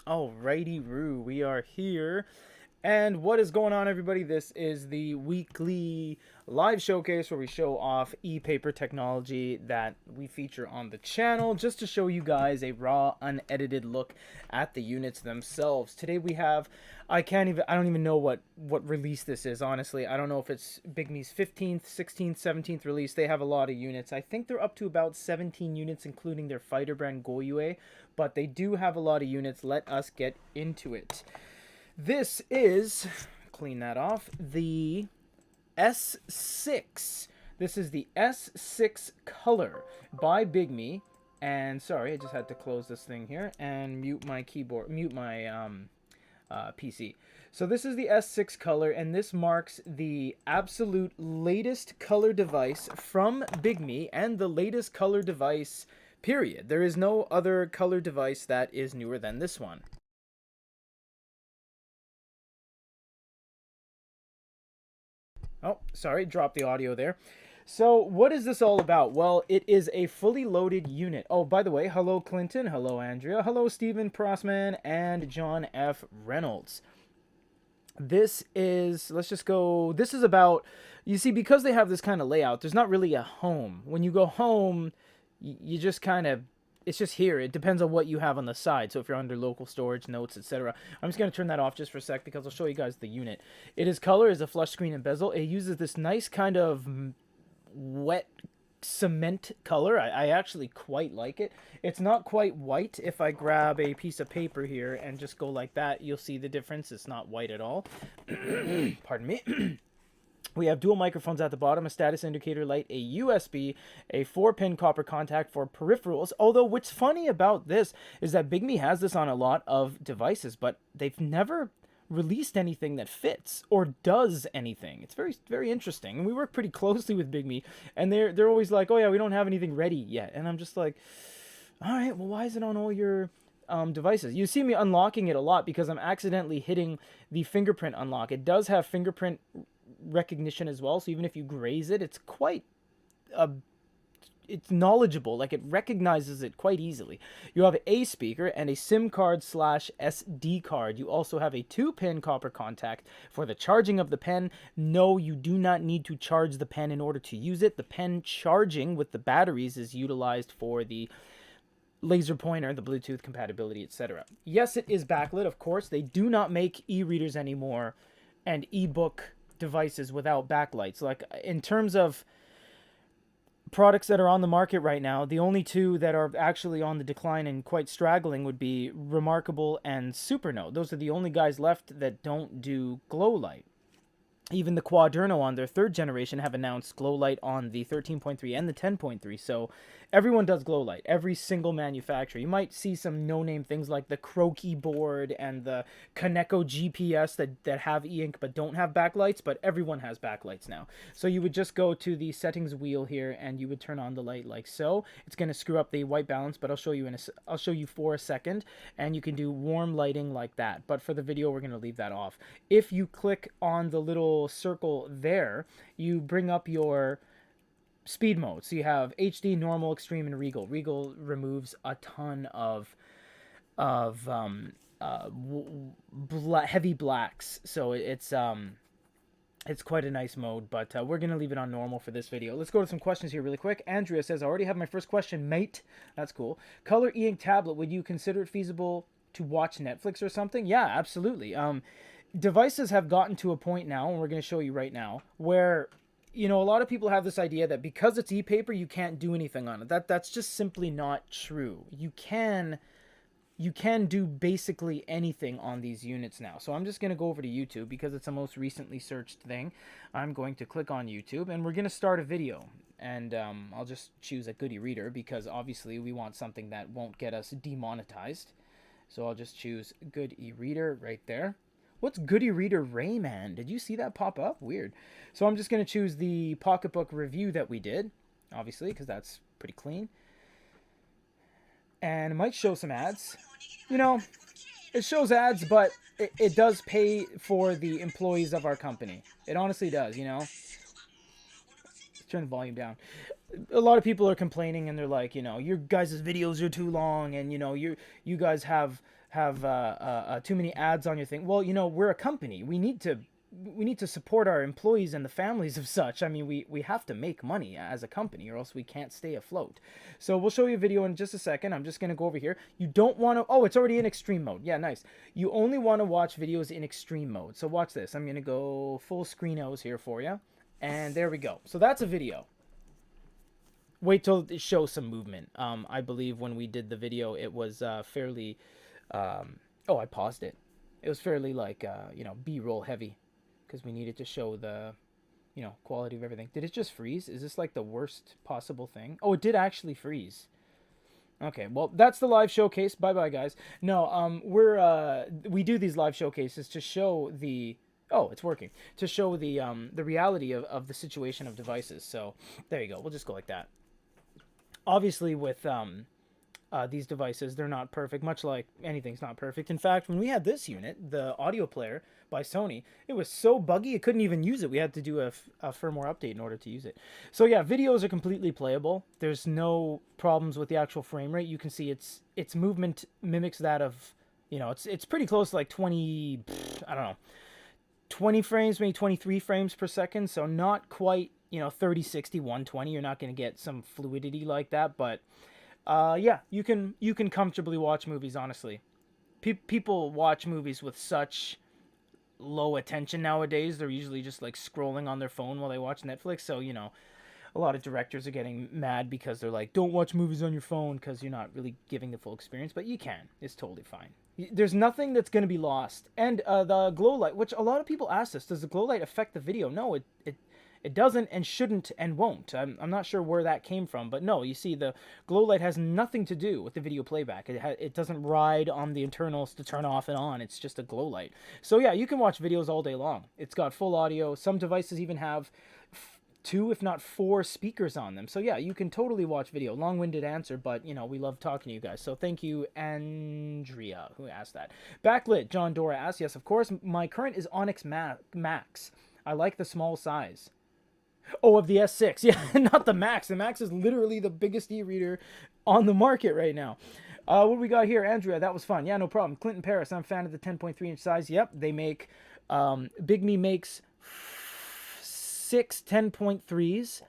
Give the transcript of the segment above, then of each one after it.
Alrighty, we are here. And what is going on, everybody? This is the weekly live showcase where we show off e-paper technology that we feature on the channel just to show you guys a raw, unedited look at the units themselves. Today we have, I don't even know what release this is, honestly. I don't know if it's Bigme's 15th, 16th, 17th release. They have a lot of units. I think they're up to about 17 units, including their fighter brand Goyue, but they do have a lot of units. Let us get into it. This is, clean that off, the S6. This is the S6 Color by Bigme. And sorry, I just had to close this thing here and mute my keyboard, mute my PC. So this is the S6 Color, and this marks the absolute latest color device from Bigme and the latest color device, period. There is no other color device that is newer than this one. Oh, sorry, dropped the audio there. So, what is this all about? Well, it is a fully loaded unit. Oh, by the way, hello Clinton, hello Andrea, hello Stephen Prossman, and John F. Reynolds. This is, let's just go, this is about, you see, because they have this kind of layout, there's not really a home. When you go home, you just kind of, it's just here. It depends on what you have on the side. So if you're under local storage, notes, etc. I'm just going to turn that off just for a sec because I'll show you guys the unit. It is color, is a flush screen and bezel. It uses this nice kind of wet cement color. I actually quite like it. It's not quite white. If I grab a piece of paper here and just go like that, you'll see the difference. It's not white at all. Pardon me. We have dual microphones at the bottom, a status indicator light, a USB, a 4-pin copper contact for peripherals. Although what's funny about this is that Bigme has this on a lot of devices, but they've never released anything that fits or does anything. It's very, very interesting. And we work pretty closely with Bigme, and they're always like, "Oh yeah, we don't have anything ready yet." And I'm just like, "All right, well, why is it on all your devices?" You see me unlocking it a lot because I'm accidentally hitting the fingerprint unlock. It does have fingerprint recognition as well, so even if you graze it, it's quite it's knowledgeable. Like, it recognizes it quite easily. You have a speaker and a SIM card slash SD card. You also have a 2-pin copper contact for the charging of the pen. No, you do not need to charge the pen in order to use it. The pen charging with the batteries is utilized for the laser pointer, the Bluetooth compatibility, etc. Yes, it is backlit, of course. They do not make e-readers anymore and e-book devices without backlights. Like, in terms of products that are on the market right now, the only two that are actually on the decline and quite straggling would be Remarkable and Supernote. Those are the only guys left that don't do glow light. Even the Quaderno on their 3rd generation have announced glow light on the 13.3 and the 10.3. So everyone does glow light. Every single manufacturer. You might see some no-name things like the Croaky board and the Kaneko GPS that have e-ink but don't have backlights, but everyone has backlights now. So you would just go to the settings wheel here and you would turn on the light like so. It's going to screw up the white balance, but I'll show you for a second, and you can do warm lighting like that. But for the video, we're going to leave that off. If you click on the little circle there, you bring up your speed mode. So you have HD, normal, extreme, and regal. Regal removes a ton of heavy blacks, so it's quite a nice mode, but we're going to leave it on normal for this video. Let's go to some questions here really quick. Andrea says, I already have my first question, mate. That's cool. Color e-ink tablet, would you consider it feasible to watch Netflix or something? Yeah, absolutely. Devices have gotten to a point now, and we're going to show you right now, where, you know, a lot of people have this idea that because it's e-paper, you can't do anything on it. That's just simply not true. You can do basically anything on these units now. So I'm just going to go over to YouTube because it's the most recently searched thing. I'm going to click on YouTube, and we're going to start a video. And I'll just choose a good e-reader because obviously we want something that won't get us demonetized. So I'll just choose good e-reader right there. What's good e-reader Rayman? Did you see that pop up? Weird. So I'm just going to choose the pocketbook review that we did, obviously, because that's pretty clean. And it might show some ads. You know, it shows ads, but it does pay for the employees of our company. It honestly does, you know. Let's turn the volume down. a lot of people are complaining and they're like, your guys' videos are too long, and you guys have too many ads on your thing. Well, we're a company. We need to support our employees and the families of such. I mean, we have to make money as a company, or else we can't stay afloat. So we'll show you a video in just a second. I'm just going to go over here. You don't want to... Oh, it's already in extreme mode. Yeah, nice. You only want to watch videos in extreme mode. So watch this. I'm going to go full screen O's here for you. And there we go. So that's a video. Wait till it shows some movement. I believe when we did the video, it was fairly... I paused it. It was fairly like, B-roll heavy, because we needed to show the, quality of everything. Did it just freeze? Is this like the worst possible thing? Oh, it did actually freeze. Okay, well, that's the live showcase. Bye-bye, guys. No, we do these live showcases to show the... Oh, it's working. To show the reality of the situation of devices. So, there you go. We'll just go like that. Obviously, with these devices, they're not perfect, much like anything's not perfect. In fact, when we had this unit, the audio player by Sony, it was so buggy it couldn't even use it. We had to do a firmware update in order to use it. So yeah, videos are completely playable. There's no problems with the actual frame rate. You can see its movement mimics that of, it's pretty close to like 20, I don't know, 20 frames, maybe 23 frames per second. So not quite, 30, 60, 120. You're not going to get some fluidity like that, but yeah, you can comfortably watch movies, honestly. People watch movies with such low attention nowadays. They're usually just like scrolling on their phone while they watch Netflix. So, a lot of directors are getting mad because they're like, don't watch movies on your phone because you're not really giving the full experience. But you can. It's totally fine. There's nothing that's going to be lost. And the glow light, which a lot of people ask us, does the glow light affect the video? No, it doesn't and shouldn't and won't. I'm not sure where that came from, but no, you see, the glow light has nothing to do with the video playback. It doesn't ride on the internals to turn off and on. It's just a glow light. So yeah, you can watch videos all day long. It's got full audio. Some devices even have 2, if not 4 speakers on them. So yeah, you can totally watch video. Long-winded answer, but we love talking to you guys. So thank you, Andrea, who asked that. Backlit, John Dora asked, yes, of course. My current is Onyx Max. I like the small size. Oh, of the S6. Yeah, not the Max. The Max is literally the biggest e-reader on the market right now. What do we got here? Andrea, that was fun. Yeah, no problem. Clinton Paris, I'm a fan of the 10.3-inch size. Yep, they make... Bigme makes 6 10.3s,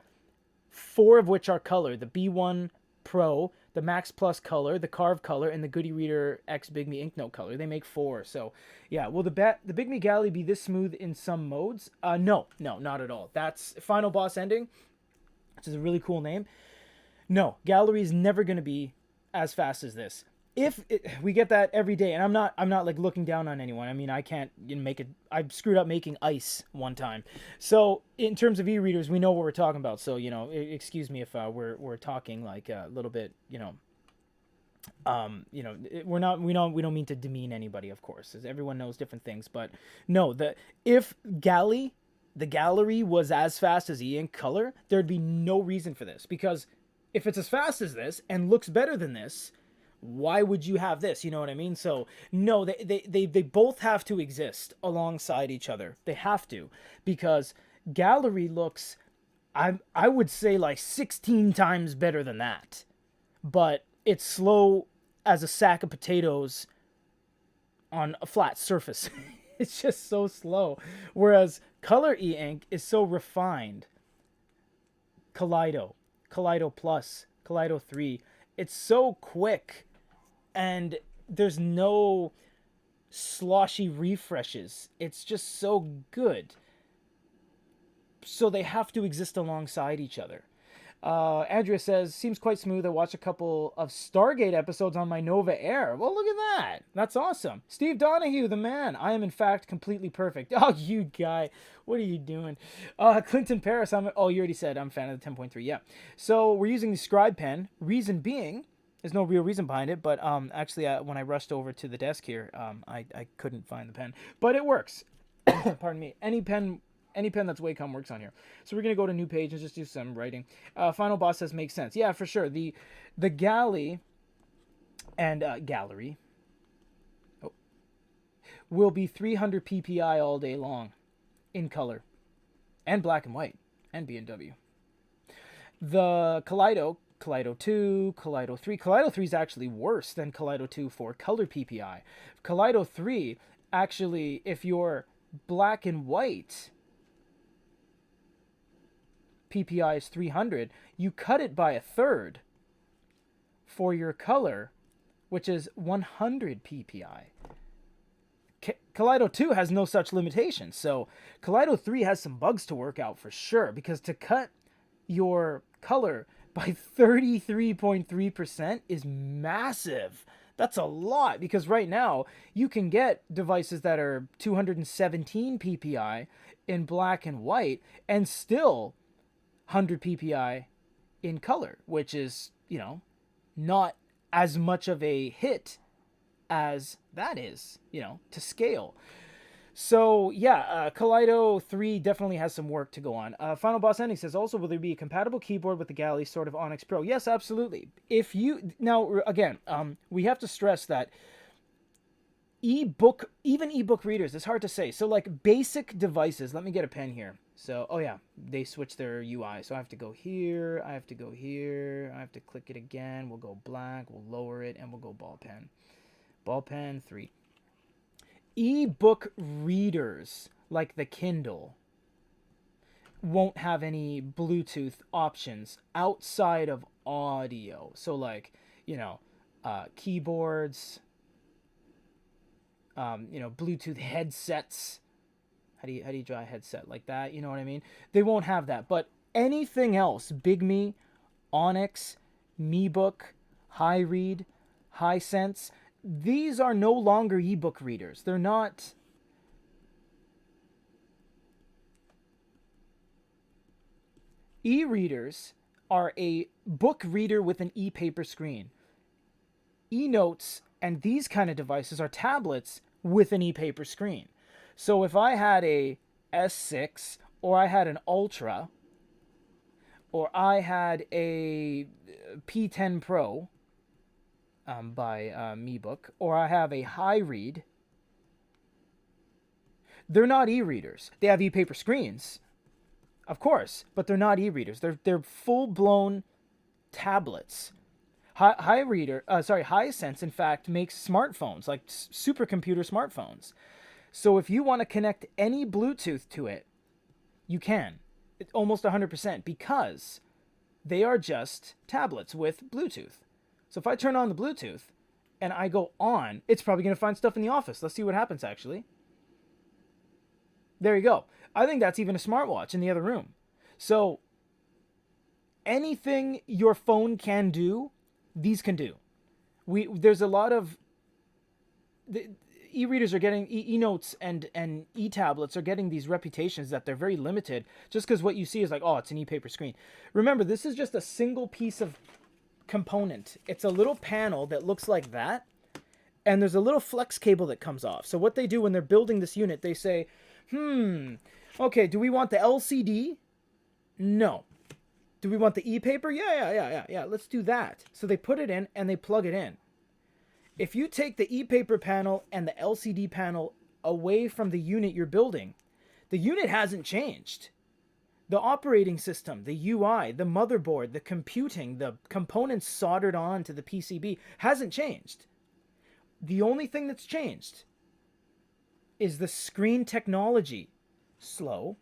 4 of which are color. The B1 Pro, the Max Plus Color, the Carve Color, and the Goody Reader X Bigme Inknote Color. They make 4. So, yeah. Will the Bigme Galley be this smooth in some modes? No, not at all. That's Final Boss Ending, which is a really cool name. No, Gallery is never going to be as fast as this. We get that every day, and I'm not like looking down on anyone. I mean, I can't make it. I screwed up making ice one time. So in terms of e-readers, we know what we're talking about. So excuse me if we're talking like a little bit, we don't mean to demean anybody, of course, as everyone knows different things. But no, if the Gallery was as fast as e-ink Color, there'd be no reason for this, because if it's as fast as this and looks better than this, why would you have this? You know what I mean? So no, they both have to exist alongside each other. They have to, because Gallery looks, I would say, like 16 times better than that, but it's slow as a sack of potatoes on a flat surface. It's just so slow. Whereas Color e-ink is so refined. Kaleido Plus, Kaleido 3. It's so quick, and there's no sloshy refreshes. It's just so good. So they have to exist alongside each other. Andrea says, seems quite smooth. I watched a couple of Stargate episodes on my Nova Air. Well, look at that. That's awesome. Steve Donahue, the man. I am, in fact, completely perfect. Oh, you guy. What are you doing? Clinton Paris. You already said I'm a fan of the 10.3. Yeah. So we're using the Scribe pen. Reason being, there's no real reason behind it, but actually, when I rushed over to the desk here, I couldn't find the pen. But it works. Pardon me. Any pen that's Wacom works on here. So we're going to go to new page and just do some writing. Final Boss says, makes sense. Yeah, for sure. The Galley and Gallery will be 300 ppi all day long in color and black and white and B&W. The Kaleido 2, Kaleido 3. Kaleido 3 is actually worse than Kaleido 2 for color PPI. Kaleido 3, actually, if you're black and white, PPI is 300. You cut it by a third for your color, which is 100 PPI. Kaleido 2 has no such limitations. So Kaleido 3 has some bugs to work out for sure, because to cut your color by 33.3% is massive. That's a lot, because right now you can get devices that are 217 PPI in black and white and still 100 PPI in color, which is, not as much of a hit as that is, to scale. So yeah, Kaleido 3 definitely has some work to go on. Final Boss Ending says, also, will there be a compatible keyboard with the Galley sort of Onyx Pro? Yes, absolutely. If you, now again, we have to stress that even ebook readers, it's hard to say. So like basic devices, let me get a pen here. So, oh yeah, they switched their UI. So I have to go here, I have to go here, I have to click it again. We'll go black, we'll lower it, and we'll go ball pen. Ball pen 3. Ebook readers like the Kindle won't have any Bluetooth options outside of audio. So like, keyboards, Bluetooth headsets. How do you draw a headset like that? You know what I mean? They won't have that. But anything else, Bigme, Onyx, MeBook, HiRead, HiSense, these are no longer ebook readers. They're not. E-readers are a book reader with an e-paper screen. E-notes and these kind of devices are tablets with an e-paper screen. So if I had a S6, or I had an Ultra, or I had a P10 Pro by MeBook, or I have a HiRead, they're not e-readers. They have e-paper screens, of course, but they're not e-readers. They're full-blown tablets. HiSense, in fact, makes smartphones, like supercomputer smartphones. So if you want to connect any Bluetooth to it, you can. Almost 100%, because they are just tablets with Bluetooth. So if I turn on the Bluetooth and I go on, it's probably going to find stuff in the office. Let's see what happens, actually. There you go. I think that's even a smartwatch in the other room. So anything your phone can do, these can do. There's a lot of e-readers are getting e-notes and e-tablets are getting these reputations that they're very limited, just because what you see is like, oh, it's an e-paper screen. Remember, this is just a single piece of component. It's a little panel that looks like that, and there's a little flex cable that comes off. So what they do when they're building this unit, they say, okay, do we want the LCD? No. Do we want the e-paper? Yeah, let's do that. So they put it in and they plug it in. If you take the e-paper panel and the LCD panel away from the unit you're building, the unit hasn't changed. The operating system, the UI, the motherboard, the computing, the components soldered on to the PCB hasn't changed. The only thing that's changed is the screen technology. Slow,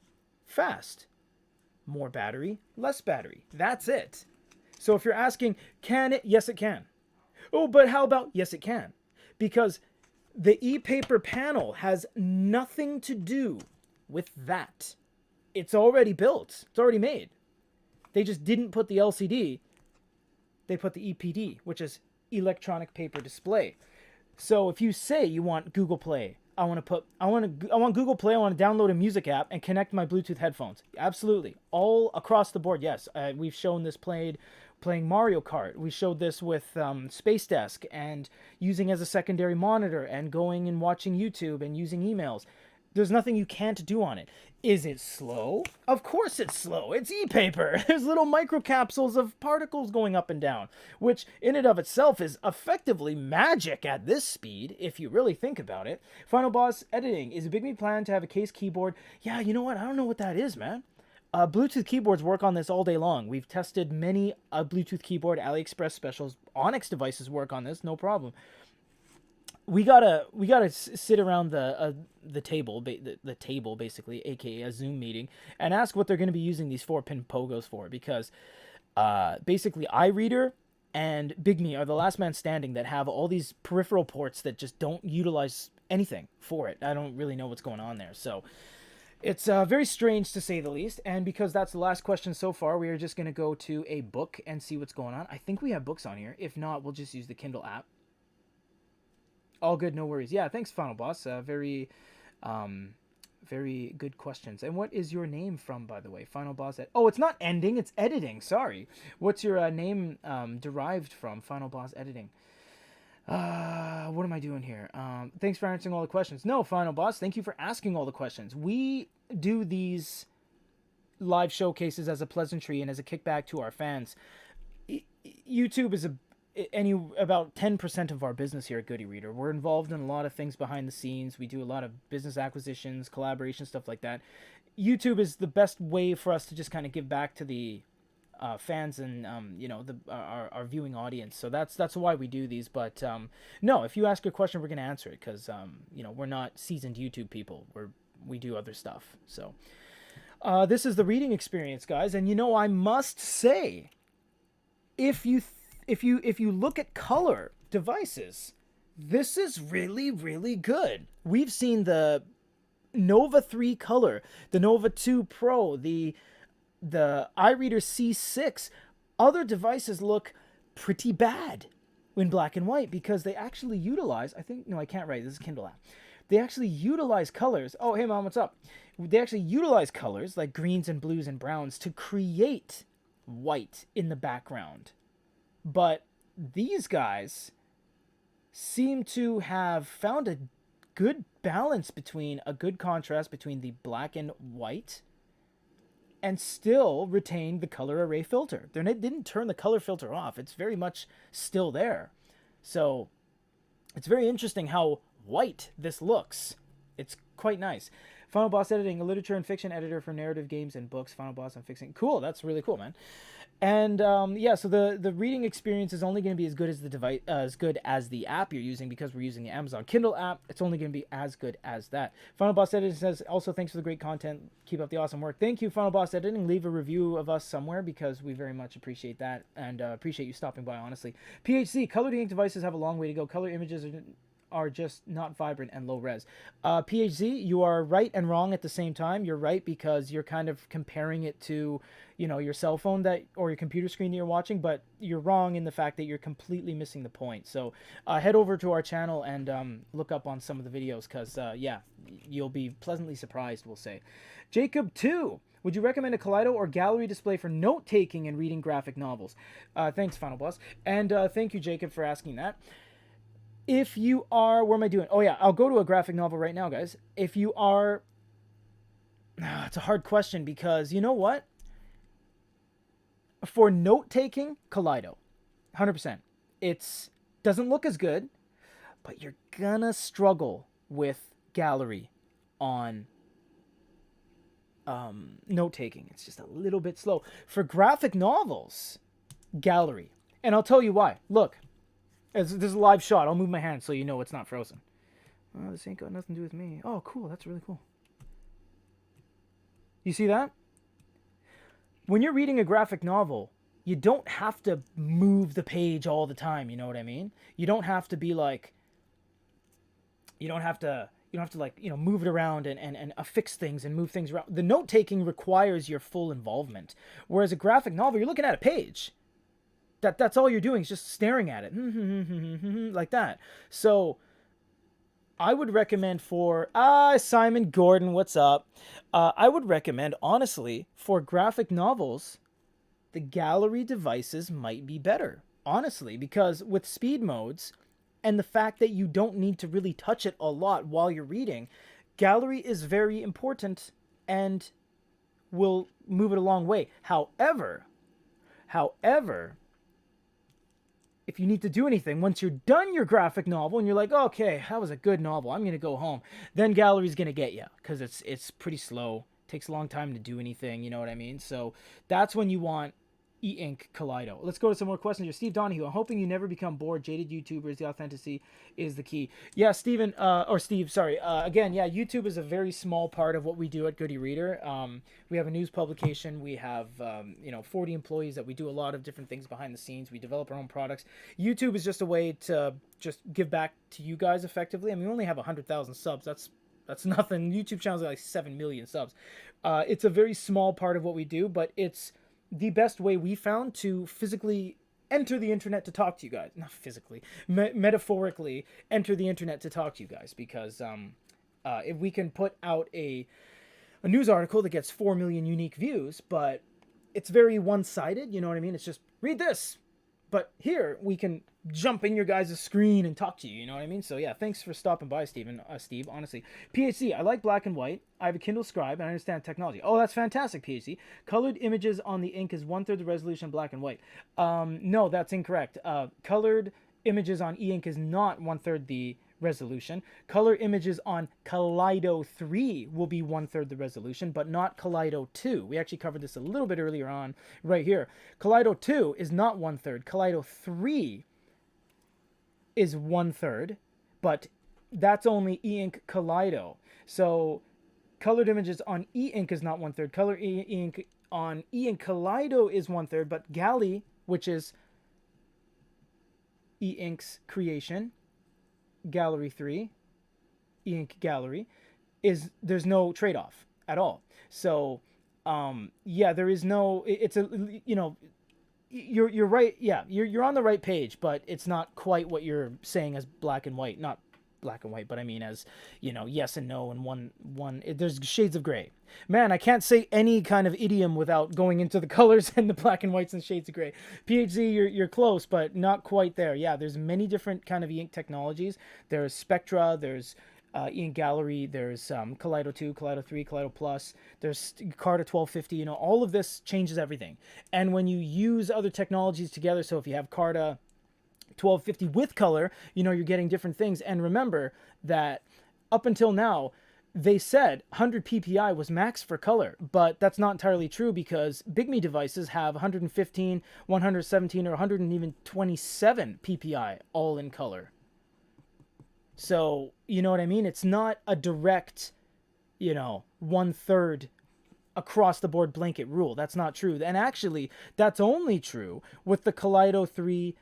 fast. More battery, less battery. That's it. So if you're asking, can it? Yes, it can. Oh, but how about? Yes, it can. Because the e-paper panel has nothing to do with that. It's already built. It's already made. They just didn't put the LCD. They put the EPD, which is electronic paper display. So if you say you want Google Play, I want Google Play, I want to download a music app and connect my Bluetooth headphones. Absolutely. All across the board, yes. We've shown this playing Mario Kart. We showed this with Space Desk and using as a secondary monitor and going and watching YouTube and using emails. There's nothing you can't do on it. Is it slow? Of course it's slow. It's e-paper. There's little microcapsules of particles going up and down, which in and of itself is effectively magic at this speed, if you really think about it. Final Boss Editing. Is a Bigme plan to have a case keyboard? Yeah, you know what? I don't know what that is, man. Bluetooth keyboards work on this all day long. We've tested many Bluetooth keyboard AliExpress specials. Onyx devices work on this, no problem. We gotta sit around the table, the table basically, aka a Zoom meeting, and ask what they're going to be using these 4-pin pogos for, because basically iReader and Bigme are the last man standing that have all these peripheral ports that just don't utilize anything for it. I don't really know what's going on there, so it's very strange to say the least. And because that's the last question so far, we are just going to go to a book and see what's going on. I think we have books on here. If not, we'll just use the Kindle app. All good, no worries. Yeah, thanks, Final Boss. Very good questions. And what is your name from, by the way? Final Boss. Oh, it's not ending, it's editing. Sorry. What's your name derived from? Final Boss Editing. What am I doing here? Thanks for answering all the questions. No, Final Boss, thank you for asking all the questions. We do these live showcases as a pleasantry and as a kickback to our fans. YouTube is about 10% of our business here at Goody Reader. We're involved in a lot of things behind the scenes. We do a lot of business acquisitions, collaboration, stuff like that. YouTube is the best way for us to just kind of give back to the fans and our viewing audience. So that's why we do these. But no, if you ask a question, we're going to answer it, because we're not seasoned YouTube people. We do other stuff. So this is the reading experience, guys. And I must say, if you look at color devices, this is really, really good. We've seen the Nova 3 Color, the Nova 2 Pro, the iReader C6. Other devices look pretty bad in black and white because they actually utilize, I can't write, this is Kindle app. They actually utilize colors. Oh, hey, Mom, what's up? They actually utilize colors like greens and blues and browns to create white in the background. But these guys seem to have found a good balance between a good contrast between the black and white and still retain the color array filter. They didn't turn the color filter off. It's very much still there. So it's very interesting how white this looks. It's quite nice. Final Boss Editing, a literature and fiction editor for narrative games and books. Final Boss, I'm fixing. Cool, that's really cool, man. And so the reading experience is only going to be as good as the device, as good as the app you're using, because we're using the Amazon Kindle app. It's only going to be as good as that. Final Boss Editing says, also, thanks for the great content. Keep up the awesome work. Thank you, Final Boss Editing. Leave a review of us somewhere, because we very much appreciate that, and appreciate you stopping by, honestly. PHC, colored ink devices have a long way to go. Color images are just not vibrant and low res. PHZ, you are right and wrong at the same time. You're right because you're kind of comparing it to, your cell phone or your computer screen that you're watching, but you're wrong in the fact that you're completely missing the point. So head over to our channel and look up on some of the videos, because you'll be pleasantly surprised, we'll say. Jacob 2, would you recommend a Kaleido or gallery display for note-taking and reading graphic novels? Thanks, Final Boss. And thank you, Jacob, for asking that. If you are, what am I doing? Oh yeah, I'll go to a graphic novel right now, guys. If you are, it's a hard question, because you know what? For note-taking, Kaleido, 100%. It doesn't look as good, but you're gonna struggle with gallery on note-taking. It's just a little bit slow. For graphic novels, gallery. And I'll tell you why. Look. This is a live shot. I'll move my hand so you know it's not frozen. Oh, this ain't got nothing to do with me. Oh, cool. That's really cool. You see that? When you're reading a graphic novel, you don't have to move the page all the time. You know what I mean? You don't have to be like... You don't have to move it around and affix things and move things around. The note-taking requires your full involvement. Whereas a graphic novel, you're looking at a page. That's all you're doing is just staring at it like that. So I would recommend for Simon Gordon, what's up? I would recommend, honestly, for graphic novels, the gallery devices might be better, honestly, because with speed modes and the fact that you don't need to really touch it a lot while you're reading, gallery is very important and will move it a long way. However, if you need to do anything, once you're done your graphic novel and you're like, okay, that was a good novel, I'm going to go home, then gallery's going to get you, because it's pretty slow takes a long time to do anything, you know what I mean? So that's when you want e-ink Kaleido. Let's go to some more questions here. Steve Donahue, I'm hoping you never become bored. Jaded YouTubers, the authenticity is the key. Yeah, Steven, or Steve, sorry. Again, yeah, YouTube is a very small part of what we do at Goody Reader. We have a news publication. We have, 40 employees that we do a lot of different things behind the scenes. We develop our own products. YouTube is just a way to just give back to you guys effectively. I mean, we only have 100,000 subs. That's nothing. YouTube channels are like 7 million subs. It's a very small part of what we do, but it's the best way we found to physically enter the internet to talk to you guys. Not physically, metaphorically enter the internet to talk to you guys, because if we can put out a news article that gets 4 million unique views, but it's very one-sided, you know what I mean? It's just, read this. But here, we can jump in your guys' screen and talk to you, you know what I mean? So yeah, thanks for stopping by, Steve, honestly. PhD, I like black and white. I have a Kindle Scribe, and I understand technology. Oh, that's fantastic, PhD. Colored images on the ink is 1/3 the resolution black and white. No, that's incorrect. Colored images on e-ink is not 1/3 the resolution. Color images on Kaleido 3 will be 1/3 the resolution, but not Kaleido 2. We actually covered this a little bit earlier on right here. Kaleido 2 is not 1/3. Kaleido 3 is 1/3, but that's only e-ink Kaleido. So colored images on e-ink is not 1/3. Color e-ink on e-ink Kaleido is 1/3, but Galley, which is e-ink's creation, Gallery 3, e-ink Gallery, there's no trade-off at all. So yeah, there is no, it's a, you're right. Yeah, you're on the right page, but it's not quite what you're saying as black and white. Not black and white, but I mean as, yes and no, and there's shades of gray. Man, I can't say any kind of idiom without going into the colors and the black and whites and shades of gray. PhD, you're close, but not quite there. Yeah, there's many different kind of e-ink technologies. There's Spectra, there's e-ink Gallery, there's Kaleido 2, Kaleido 3, Kaleido Plus, there's Carta 1250, all of this changes everything. And when you use other technologies together, so if you have Carta 1250 with color, you're getting different things. And remember that up until now, they said 100 ppi was max for color, but that's not entirely true, because Bigme devices have 115, 117, or 100 and even 27 ppi all in color. So, you know what I mean? It's not a direct, 1/3 across the board blanket rule. That's not true. And actually, that's only true with the Kaleido 3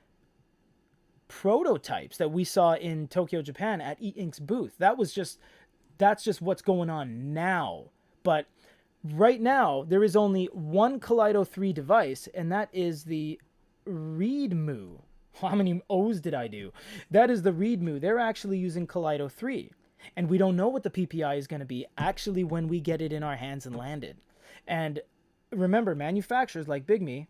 prototypes that we saw in Tokyo, Japan at e-ink's booth. That's just what's going on now. But right now, there is only one Kaleido 3 device, and that is the Readmoo. How many O's did I do? That is the Readmoo. They're actually using Kaleido 3. And we don't know what the PPI is going to be actually when we get it in our hands and landed. And remember, manufacturers like Bigme,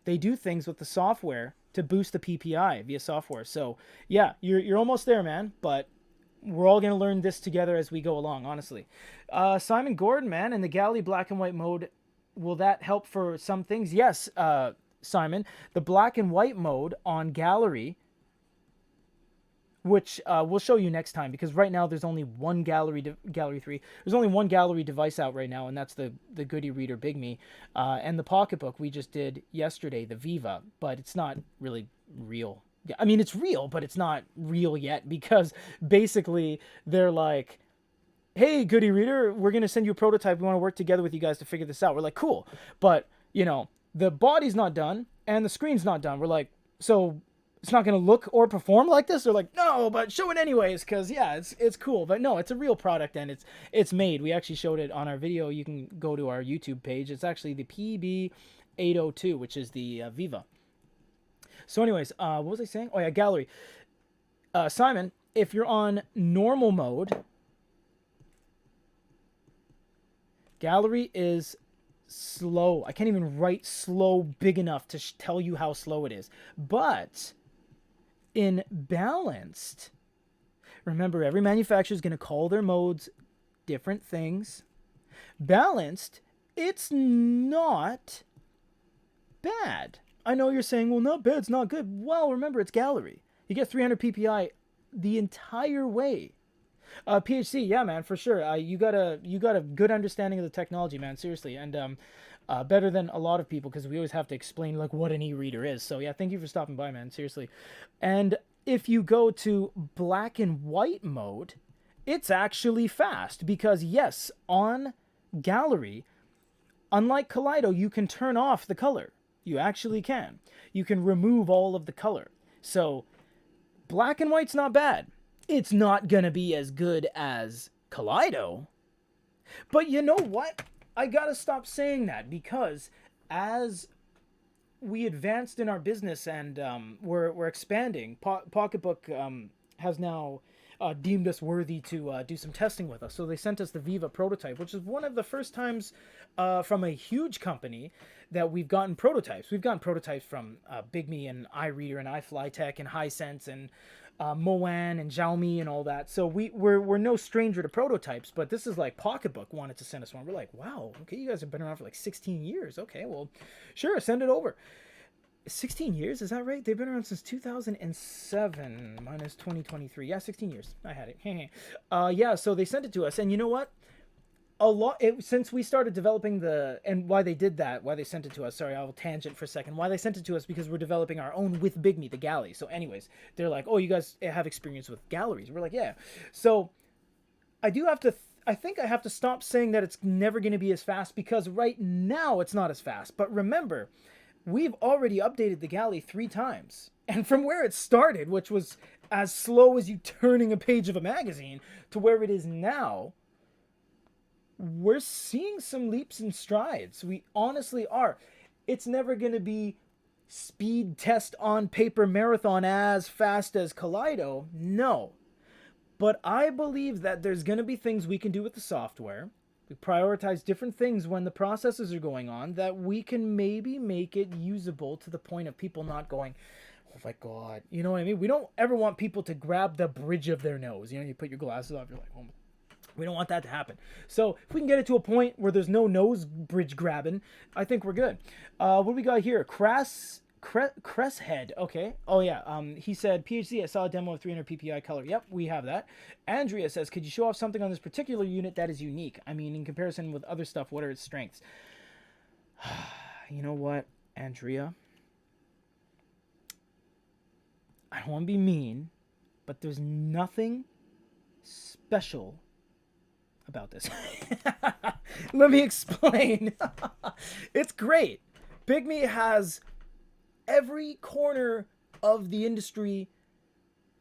they do things with the software to boost the PPI via software. So yeah, you're almost there, man. But we're all going to learn this together as we go along, honestly. Simon Gordon, man, in the Galley black and white mode, will that help for some things? Yes, Simon. The black and white mode on Gallery, which we'll show you next time, because right now there's only one Gallery 3. There's only one Gallery device out right now, and that's the Goody Reader Bigme. And the pocketbook we just did yesterday, the Viva, but it's not really real. I mean, it's real, but it's not real yet, because basically they're like, hey, Goody Reader, we're going to send you a prototype. We want to work together with you guys to figure this out. We're like, cool. But, the body's not done and the screen's not done. We're like, so it's not going to look or perform like this? They're like, no, but show it anyways, because, yeah, it's cool. But no, it's a real product, and it's made. We actually showed it on our video. You can go to our YouTube page. It's actually the PB802, which is the Viva. So anyways, what was I saying? Oh, yeah, Gallery. Simon, if you're on normal mode, Gallery is slow. I can't even write slow big enough to tell you how slow it is. But in balanced, remember, every manufacturer is going to call their modes different things. Balanced, it's not bad. I know you're saying, well, not bad, it's not good. Well, remember, it's Gallery. You get 300 ppi the entire way. PHC, yeah, man, for sure. You got a good understanding of the technology, man. Seriously, and better than a lot of people because we always have to explain like what an e-reader is. So yeah, thank you for stopping by, man. Seriously, and if you go to black and white mode, it's actually fast because yes, on gallery, unlike Kaleido, you can turn off the color. You actually can. You can remove all of the color. So black and white's not bad. It's not gonna be as good as Kaleido. But you know what? I gotta stop saying that because as we advanced in our business and we're expanding, Pocketbook has now deemed us worthy to do some testing with us. So they sent us the Viva prototype, which is one of the first times from a huge company that we've gotten prototypes. We've gotten prototypes from Bigme and iReader and iFlyTech and Hisense and Moan and Xiaomi and all that. So we're no stranger to prototypes, but this is like Pocketbook wanted to send us one. We're like, wow, okay, you guys have been around for like 16 years. Okay, well, sure, send it over. 16 years, is that right? They've been around since 2007 minus 2023. Yeah, 16 years. I had it. Yeah, so they sent it to us, and you know what? Since we started developing and why they did that, why they sent it to us. Sorry, I'll tangent for a second. Why they sent it to us because we're developing our own with Bigme, the galley. So, anyways, they're like, "Oh, you guys have experience with galleries." We're like, "Yeah." So, I do have to. I think I have to stop saying that it's never going to be as fast because right now it's not as fast. But remember, we've already updated the galley 3 times. And from where it started, which was as slow as you turning a page of a magazine, to where it is now, we're seeing some leaps and strides. We honestly are. It's never going to be speed test on paper marathon as fast as Kaleido. No. But I believe that there's going to be things we can do with the software. We prioritize different things when the processes are going on that we can maybe make it usable to the point of people not going, oh my God. You know what I mean? We don't ever want people to grab the bridge of their nose. You know, you put your glasses off, you're like, oh, we don't want that to happen. So if we can get it to a point where there's no nose bridge grabbing, I think we're good. What do we got here? Cresshead. Okay. Oh yeah. He said, PHC, I saw a demo of 300 PPI color. Yep, we have that. Andrea says, could you show off something on this particular unit that is unique? I mean, in comparison with other stuff, what are its strengths? You know what, Andrea? I don't want to be mean, but there's nothing special about this. Let me explain. It's great. Bigme has every corner of the industry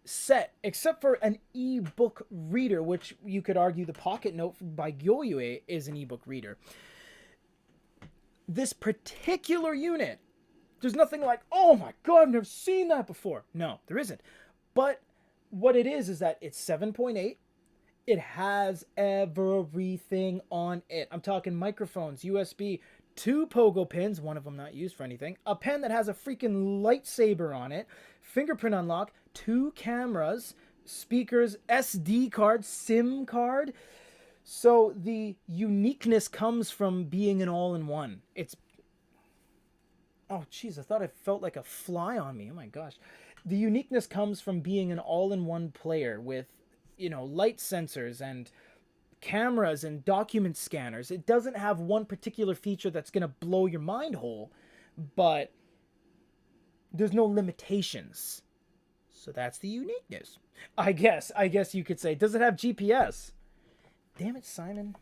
set except for an ebook reader, which you could argue the Pocket Note by Gyoyue is an ebook reader. This particular unit, there's nothing like, oh my God, I've never seen that before. No, there isn't. But what it is that it's 7.8. It has everything on it. I'm talking microphones, USB, 2 pogo pins, one of them not used for anything, a pen that has a freaking lightsaber on it, fingerprint unlock, 2 cameras, speakers, SD card, SIM card. So the uniqueness comes from being an all-in-one. It's... Oh, jeez, I thought I felt like a fly on me. Oh my gosh. The uniqueness comes from being an all-in-one player with, you know, light sensors and cameras and document scanners. It doesn't have one particular feature that's going to blow your mind whole, but there's no limitations. So that's the uniqueness. I guess you could say. Does it have GPS? Damn it, Simon.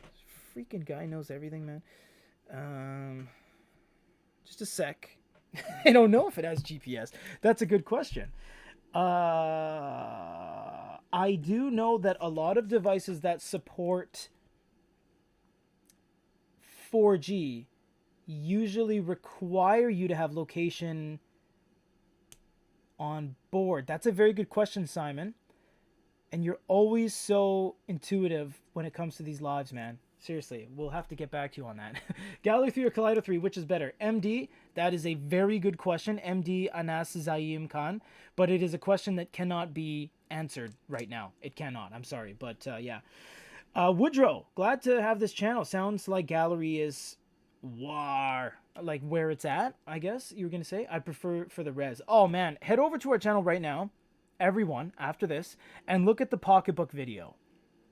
This freaking guy knows everything, man. Just a sec. I don't know if it has GPS. That's a good question. I do know that a lot of devices that support 4G usually require you to have location on board. That's a very good question, Simon. And you're always so intuitive when it comes to these lives, man. Seriously, we'll have to get back to you on that. Gallery 3 or Kaleido 3, which is better? MD, that is a very good question. MD Anas Zaim Khan. But it is a question that cannot be answered right now. It cannot. I'm sorry. But yeah. Woodrow, glad to have this channel. Sounds like Gallery is like where it's at, I guess you were going to say. I prefer for the res. Oh, man. Head over to our channel right now. everyone, after this, and look at the pocketbook video.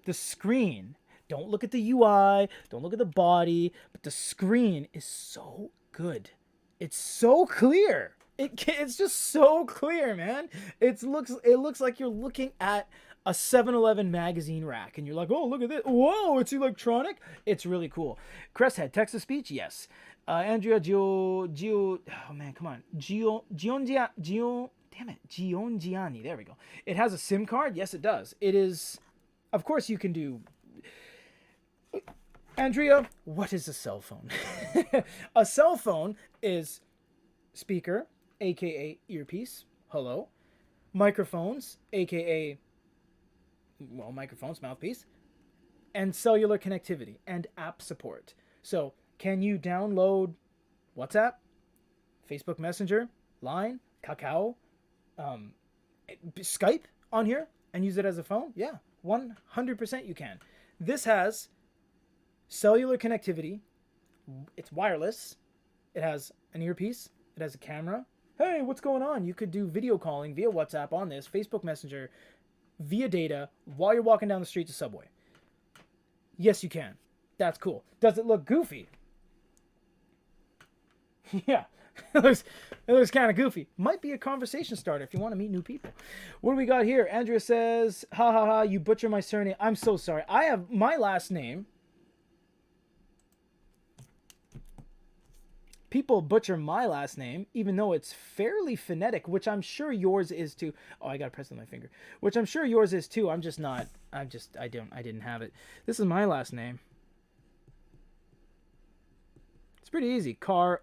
The screen, don't look at the UI, don't look at the body, but the screen is so good. It's so clear. It's just so clear, man. It looks like you're looking at a 7-Eleven magazine rack, and you're like, oh, look at this. Whoa, it's electronic. It's really cool. Cresthead, text to speech, yes. Andrea oh man, come on. Giongiani, there we go. It has a SIM card? Yes, it does. It is, of course you can do. Andrea, what is a cell phone? A cell phone is speaker, aka earpiece, hello. Microphones, aka, well, microphones, mouthpiece, and cellular connectivity and app support. So, can you download WhatsApp, Facebook Messenger, Line, Kakao, Skype on here and use it as a phone? Yeah, 100% you can. This has cellular connectivity. It's wireless. It has an earpiece. It has a camera. Hey, what's going on? You could do video calling via WhatsApp on this, Facebook Messenger, via data, while you're walking down the street to Subway. Yes, you can. That's cool. Does it look goofy? Yeah. it looks kind of goofy. Might be a conversation starter if you want to meet new people. What do we got here? Andrea says, ha ha ha, you butcher my surname. I'm so sorry. I have my last name. People butcher my last name, even though it's fairly phonetic, which I'm sure yours is too. Oh, I got to press on my finger. Which I'm sure yours is too. I didn't have it. This is my last name. It's pretty easy. Caro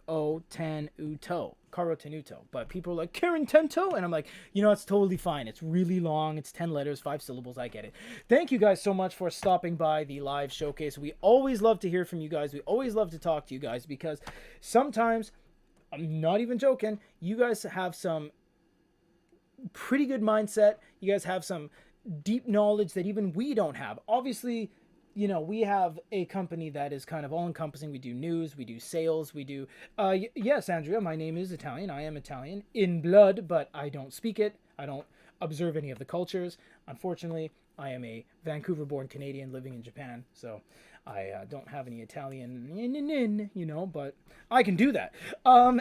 Tenuto. Caro Tenuto. But people are like, Karen Tento? And I'm like, it's totally fine. It's really long. It's 10 letters, 5 syllables. I get it. Thank you guys so much for stopping by the live showcase. We always love to hear from you guys. We always love to talk to you guys because sometimes, I'm not even joking, you guys have some pretty good mindset. You guys have some deep knowledge that even we don't have. Obviously, we have a company that is kind of all-encompassing. We do news, we do sales, we do... yes, Andrea, my name is Italian. I am Italian in blood, but I don't speak it. I don't observe any of the cultures. Unfortunately, I am a Vancouver-born Canadian living in Japan, so I don't have any Italian, but I can do that.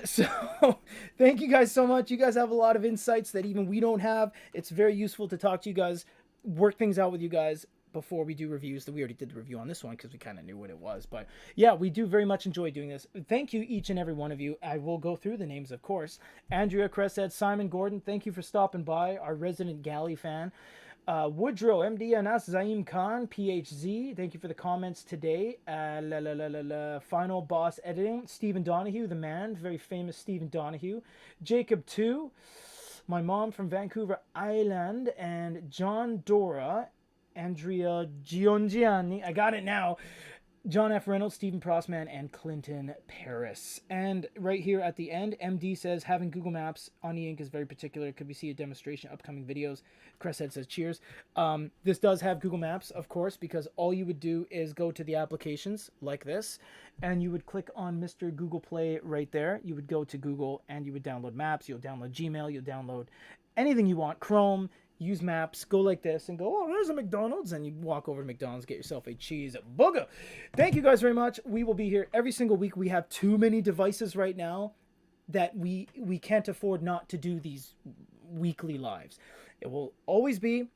So thank you guys so much. You guys have a lot of insights that even we don't have. It's very useful to talk to you guys, work things out with you guys before we do reviews. We already did the review on this one because we kind of knew what it was, but yeah, we do very much enjoy doing this. Thank you, each and every one of you. I will go through the names, of course. Andrea Cresset, Simon Gordon, thank you for stopping by. Our resident Galley fan. Woodrow, MD Anas, Zaim Khan, PHZ, thank you for the comments today. Final Boss Editing, Stephen Donahue, the man, very famous Stephen Donahue. Jacob 2, my mom from Vancouver Island, and John Dora, Andrea Giongiani, I got it now, John F. Reynolds, Stephen Prosman, and Clinton Paris. And right here at the end, MD says, having Google Maps on e-ink is very particular. Could we see a demonstration, upcoming videos? Cresthead says, cheers. This does have Google Maps, of course, because all you would do is go to the applications like this, and you would click on Mr. Google Play right there. You would go to Google, and you would download Maps. You'll download Gmail. You'll download anything you want. Chrome. Use Maps, go like this, and go, oh, there's a McDonald's, and you walk over to McDonald's, get yourself a cheese booger. Thank you guys very much. We will be here every single week. We have too many devices right now that we can't afford not to do these weekly lives. It will always be,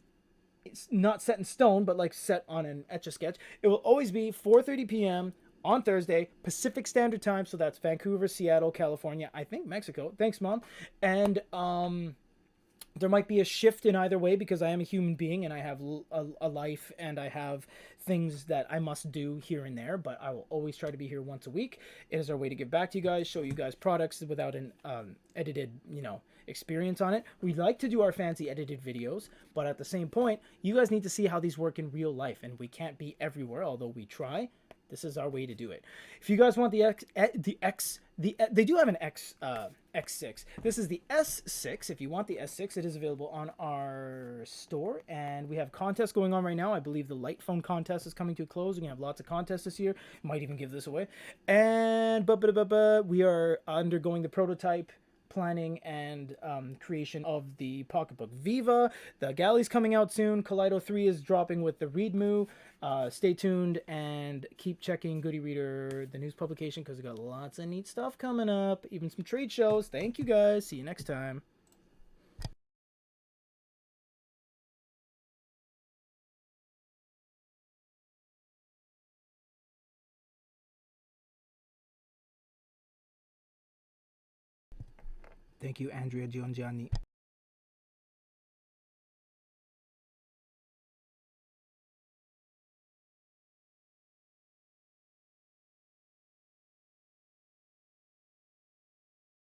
it's not set in stone, but like set on an Etch-a-Sketch. It will always be 4:30 p.m. on Thursday, Pacific Standard Time, so that's Vancouver, Seattle, California, I think Mexico. Thanks, Mom. And, there might be a shift in either way because I am a human being and I have a life and I have things that I must do here and there, but I will always try to be here once a week. It is our way to give back to you guys, show you guys products without an edited, experience on it. We like to do our fancy edited videos, but at the same point, you guys need to see how these work in real life, and we can't be everywhere, although we try. This is our way to do it. If you guys want they do have an X6. This is the S6. If you want the S6, it is available on our store, and we have contests going on right now. I believe the light phone contest is coming to a close. We're gonna have lots of contests this year. Might even give this away. And we are undergoing the prototype planning and creation of the pocketbook. Viva, the galley's coming out soon. Kaleido 3 is dropping with the Readmoo. Stay tuned and keep checking Goody Reader, the news publication, because we got lots of neat stuff coming up, even some trade shows. Thank you guys. See you next time. Thank you, Andrea Giongiani.